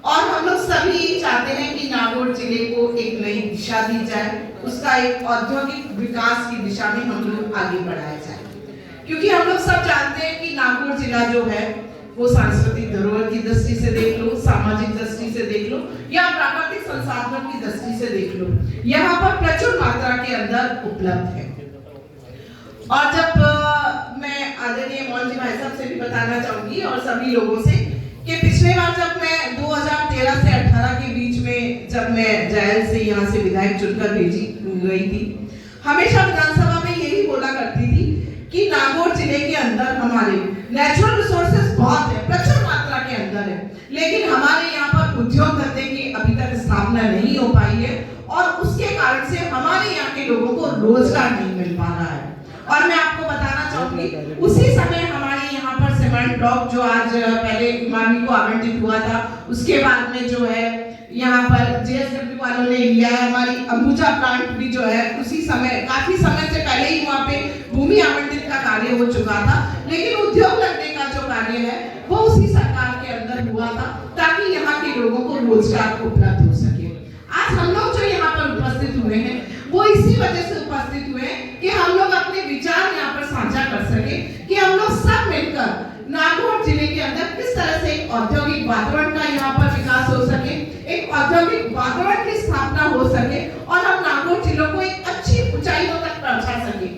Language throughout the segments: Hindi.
और हम लोग सभी चाहते हैं कि नागौर जिले को एक नई दिशा दी जाए, उसका एक औद्योगिक विकास की दिशा में हम लोग आगे बढ़ाया जाए, क्योंकि हम लोग सब जानते हैं कि नागौर जिला जो है वो सांस्कृतिक धरोहर की दृष्टि से देख लो, सामाजिक दृष्टि से देख लो या प्राकृतिक संसाधनों की दृष्टि से देख लो, यहाँ पर प्रचुर मात्रा के अंदर उपलब्ध है। और जब मैं आदरणीय मोहन जी भाई साहब से भी बताना चाहूंगी और सभी लोगों से कि पिछले बार जब मैं 2013 से 18 के बीच में जब मैं जायल से यहाँ से विधायक चुनकर भेजी गई थी, हमेशा विधानसभा में यही बोला करती थी कि नागौर जिले के अंदर हमारे नेचुरल रिसोर्सेज बहुत है, प्रचुर मात्रा के अंदर है, लेकिन हमारे यहाँ पर उद्योग धंधे की अभी तक स्थापना नहीं हो पाई है और उसके कारण से हमारे यहाँ के लोगों को रोजगार नहीं मिल पा रहा है। और मैं आपको बताना चाहूंगी, उसी समय हमारे यहाँ पर सीमेंट ब्लॉक जो आज पहले इमामी को आवंटित हुआ था, उसके बाद में जो है यहाँ पर जेएसडब्ल्यू वालों ने लिया है, हमारी अंबुजा प्लांट भी जो है उसी समय काफी समय से पहले ही वहाँ पे भूमि आवंटित का कार्य हो चुका था, लेकिन उद्योग लगने का जो कार्य है वो उसी सरकार के अंदर हुआ था ताकि यहाँ के लोगों को रोजगार उपलब्ध हो सके। आज हम लोग जो यहाँ पर उपस्थित हुए हैं वो इसी वजह से उपस्थित हुए हैं कि हम लोग अपने विचार यहाँ पर साझा कर सके कि हम लोग सब मिलकर नागौर जिले के अंदर किस तरह से एक औद्योगिक वातावरण का यहाँ पर विकास हो सके, एक औद्योगिक वातावरण की स्थापना हो सके और हम नागौर जिलों को एक अच्छी ऊंचाइयों तक पहुंचा सके।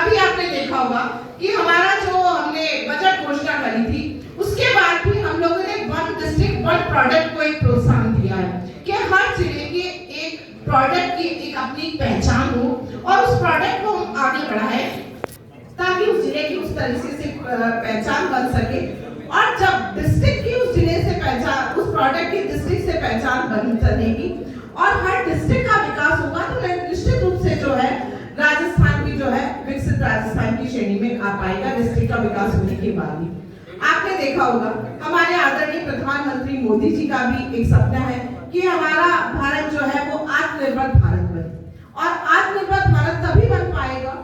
अभी आपने देखा होगा कि हमारा जो हमने बजट घोषणा करी थी उसके बाद भी हम लोगों ने वन डिस्ट्रिक्ट वन प्रोडक्ट को एक प्रोत्साहन दिया है कि हर जिले के एक प्रोडक्ट की एक अपनी पहचान हो और उस प्रोडक्ट को हम आगे बढ़ाएं ताकि उस जिले की उस तरीके से पहचान बन सके। और जब डिस्ट्रिक्ट की उस जिले से पहचान, उस प्रोडक्ट की डिस्ट्रिक्ट से पहचान बन सकेगी और हर डिस्ट्रिक्ट का विकास होगा तो निश्चित रूप से जो है राजस्थान भी जो है विकसित राजस्थान की श्रेणी में आ पाएगा डिस्ट्रिक्ट का विकास होने के बाद ही। आपने देखा होगा हमारे आदरणीय प्रधानमंत्री मोदी जी का भी एक सपना है कि हमारा भारत जो है वो आत्मनिर्भर भारत बने, और आत्मनिर्भर भारत तभी बन पाएगा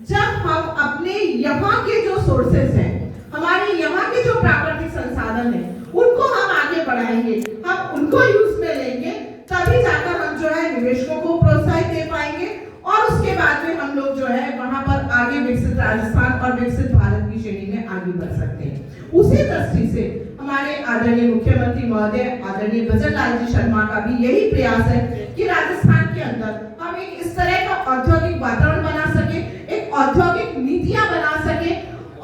जब हम अपने यहाँ के जो सोर्सेस हैं, हमारे यहाँ के जो प्राकृतिक संसाधन हैं, उनको हम आगे बढ़ाएंगे, हम उनको यूज में लेंगे, तभी जाकर हम जो है निवेशकों को प्रोत्साहित दे पाएंगे और उसके बाद में हम लोग जो है वहां पर आगे विकसित राजस्थान और विकसित भारत की श्रेणी में आगे बढ़ सकते हैं। उसी दृष्टि से हमारे आदरणीय मुख्यमंत्री महोदय आदरणीय भजन लाल जी शर्मा का भी यही प्रयास है कि राजस्थान के अंदर हम एक इस तरह का औद्योगिक वातावरण बना सके, एक औद्योगिक नीतियां बना सके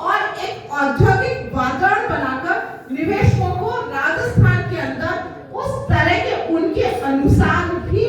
और एक औद्योगिक वातावरण बनाकर निवेशकों को राजस्थान के अंदर उस तरह के उनके अनुसार भी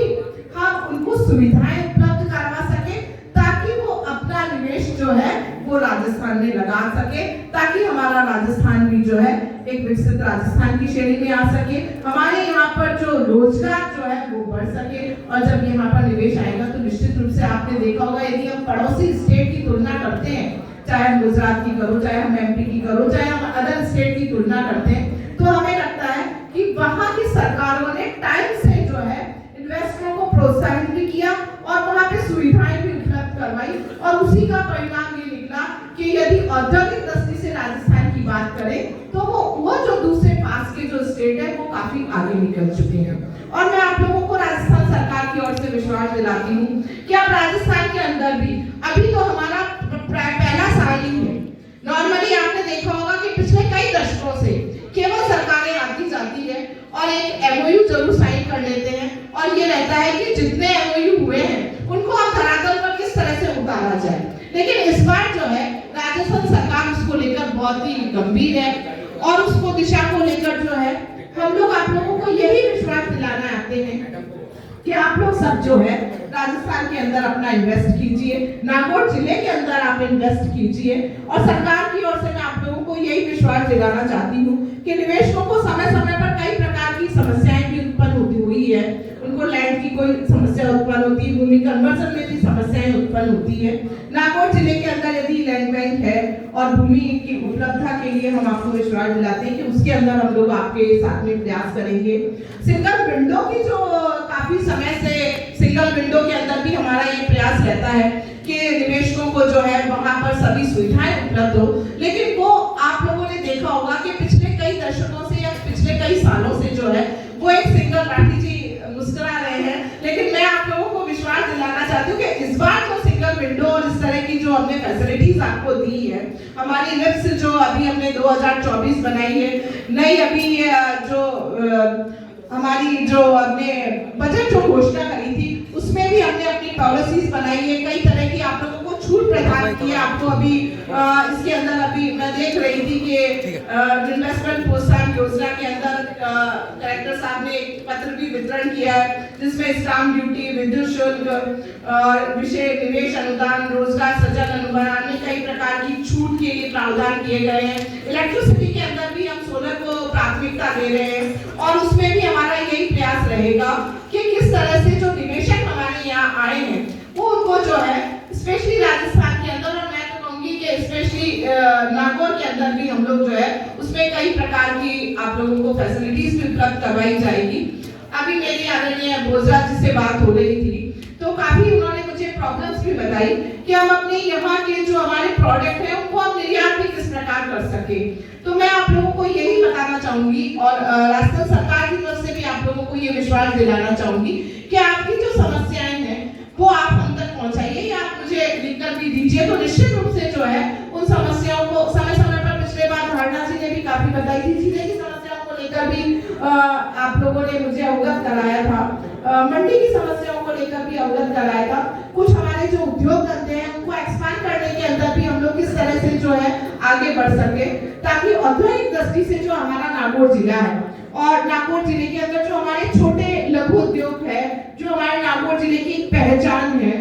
हम उनको सुविधाएं उपलब्ध करवा सके ताकि वो अपना निवेश जो है वो राजस्थान में लगा सके, ताकि हमारा राजस्थान भी जो है एक विकसित राजस्थान की श्रेणी में आ सके, हमारे यहाँ पर जो रोजगार जो है वो बढ़ सके। और जब यहाँ पर निवेश आएगा तो निश्चित रूप से आपने देखा होगा, यदि हम पड़ोसी स्टेट की तुलना करते हैं, चाहे हम गुजरात की करो, चाहे हम एमपी की करो, चाहे हम अदर स्टेट की तुलना करते हैं, तो हमें लगता है कि वहाँ की सरकारों ने टाइम से जो है इन्वेस्टरों को प्रोत्साहित भी किया और वहाँ पे सुविधाएं भी उपलब्ध करवाई और उसी का परिणाम ये निकला कि यदि औद्योगिक दृष्टि से राजस्थान की बात करें तो वो जो दूसरे पास के जो स्टेट है वो काफी आगे निकल चुके हैं। और मैं आप लोगों को राजस्थान सरकार की ओर से विश्वास दिलाती हूँ कि अब राजस्थान के अंदर भी अभी तो हमारा पहला साल ही है। नॉर्मली आपने देखा होगा कि पिछले कई दशकों से केवल सरकारें आती जाती है और एक एमओयू जरूर साइन कर लेते हैं और ये रहता है कि जितने एमओयू हुए हैं उनको हम धरातल पर किस तरह से उतारा जाए, लेकिन इस बार जो है राजस्थान सरकार उसको लेकर बहुत ही गंभीर है और उसको दिशा को लेकर जो है हम लोग आप लोगों को यही विश्वास दिलाना आते हैं कि आप लोग सब जो है राजस्थान के अंदर अपना इन्वेस्ट कीजिए, नागौर जिले के अंदर आप इन्वेस्ट कीजिए और सरकार की ओर से मैं आप लोगों को यही विश्वास दिलाना चाहती हूँ कि निवेशकों को समय समय पर कई प्रकार की समस्याएं भी उत्पन्न होती हुई है, उनको लैंड की कोई समस्या उत्पन्न होती है, भूमि कन्वर्जन में भी समस्याएं उत्पन्न होती है। नागौर जिले के अंदर यदि लैंड बैंक है और भूमि की उपलब्धता के लिए हम आपको विश्वास दिलाते हैं कि उसके अंदर हम लोग आपके साथ में प्रयास करेंगे। सिंगल विंडो की जो काफी समय से सिंगल विंडो के अंदर भी हमारा ये प्रयास रहता है कि निवेशकों को जो है वहां पर सभी सुविधाएं उपलब्ध हो, लेकिन वो आप लोगों ने देखा होगा कि पिछले कई दशकों से या पिछले कई सालों से जो है वो एक मुस्कुरा रहे हैं, लेकिन मैं आप लोगों को विश्वास दिलाना चाहती हूँ कि इस बार जो सिंगल विंडो और इस तरह की जो हमने फैसिलिटीज आपको दी है, हमारी लिफ्ट जो अभी हमने 2024 बनाई है, नई अभी जो हमारी जो हमने बजट जो घोषणा करी थी उसमें भी हमने अपनी पॉलिसीज बनाई है, कई तरह की आप लोगों को छूट प्रदान की है। आपको अभी इसके अंदर अभी मैं देख रही थी कि इन्वेस्टमेंट प्रोत्साहन योजना के अंदर कलेक्टर साहब ने एक पत्र भी वितरण किया है जिसमें स्टाम्प ड्यूटी, विद्युत शुल्क और विशेष निवेश अनुदान, रोजगार सृजन अनुदान में कई प्रकार की छूट के लिए प्रावधान किए गए हैं। इलेक्ट्रिसिटी के अंदर भी हम सोलर को प्राथमिकता दे रहे हैं और उसमें भी हमारा यही प्रयास रहेगा कि किस तरह से जो निवेशक हमारे यहाँ आए हैं वो उनको जो है स्पेशली राजस्थान के अंदर, और मैं तो कहूँगी कि स्पेशली नागौर के अंदर भी हम लोग जो है उसमें कई प्रकार की आप लोगों को फैसिलिटीज भी उपलब्ध करवाई जाएगी। अभी मेरी आदरणीय बोझा जी से बात हो रही थी तो काफी उन्होंने मुझे प्रॉब्लम्स भी बताई कि हम अपने यहाँ के जो हमारे प्रोडक्ट है उनको हम निर्यात भी किस प्रकार कर सके। तो मैं आप लोगों को यही बताना चाहूंगी और राजस्थान सरकार की तरफ से भी आप लोगों को ये विश्वास दिलाना चाहूंगी कि आपकी जो समस्याएं हैं वो आप हम तक पहुंचाइए या आप मुझे लिखकर भी दीजिए, तो निश्चित रूप से जो है उन समस्याओं को समय समय पर, पिछले बार धारणा जी ने भी काफी बताई थी, चीजें की समस्याओं को लेकर भी आप लोगों ने मुझे अवगत कराया था, मंडी की समस्याओं को लेकर भी अवगत कराया था। कुछ हमारे जो उद्योग धंधे हैं उनको एक्सपांड करने के अंदर भी हम लोग किस तरह से जो है आगे बढ़ सके, ताकि औद्योगिक दृष्टि से जो हमारा नागौर जिला है और नागौर जिले के अंदर जो हमारे छोटे लघु उद्योग है, जो हमारे नागौर जिले की पहचान है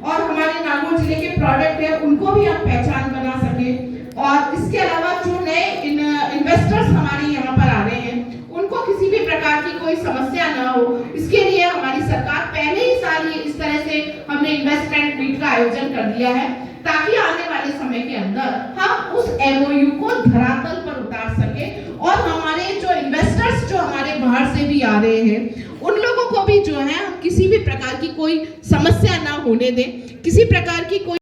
और हमारे नागौर जिले के प्रोडक्ट है उनको भी हम पहचान बना सके। और इसके अलावा जो नए इन्वेस्टर्स हमारे यहाँ पर आ रहे हैं उनको किसी भी प्रकार की कोई समस्या ना हो, इसके लिए हमारी सरकार पहले ही साल इस तरह से हमने इन्वेस्टमेंट मीट का आयोजन कर दिया है ताकि आने वाले समय के अंदर हम उस एमओयू को धरातल पर उतार सके और हमारे जो इन्वेस्टर्स जो हमारे बाहर से भी आ रहे हैं उन लोगों को भी जो है हम किसी भी प्रकार की कोई समस्या ना होने दें, किसी प्रकार की कोई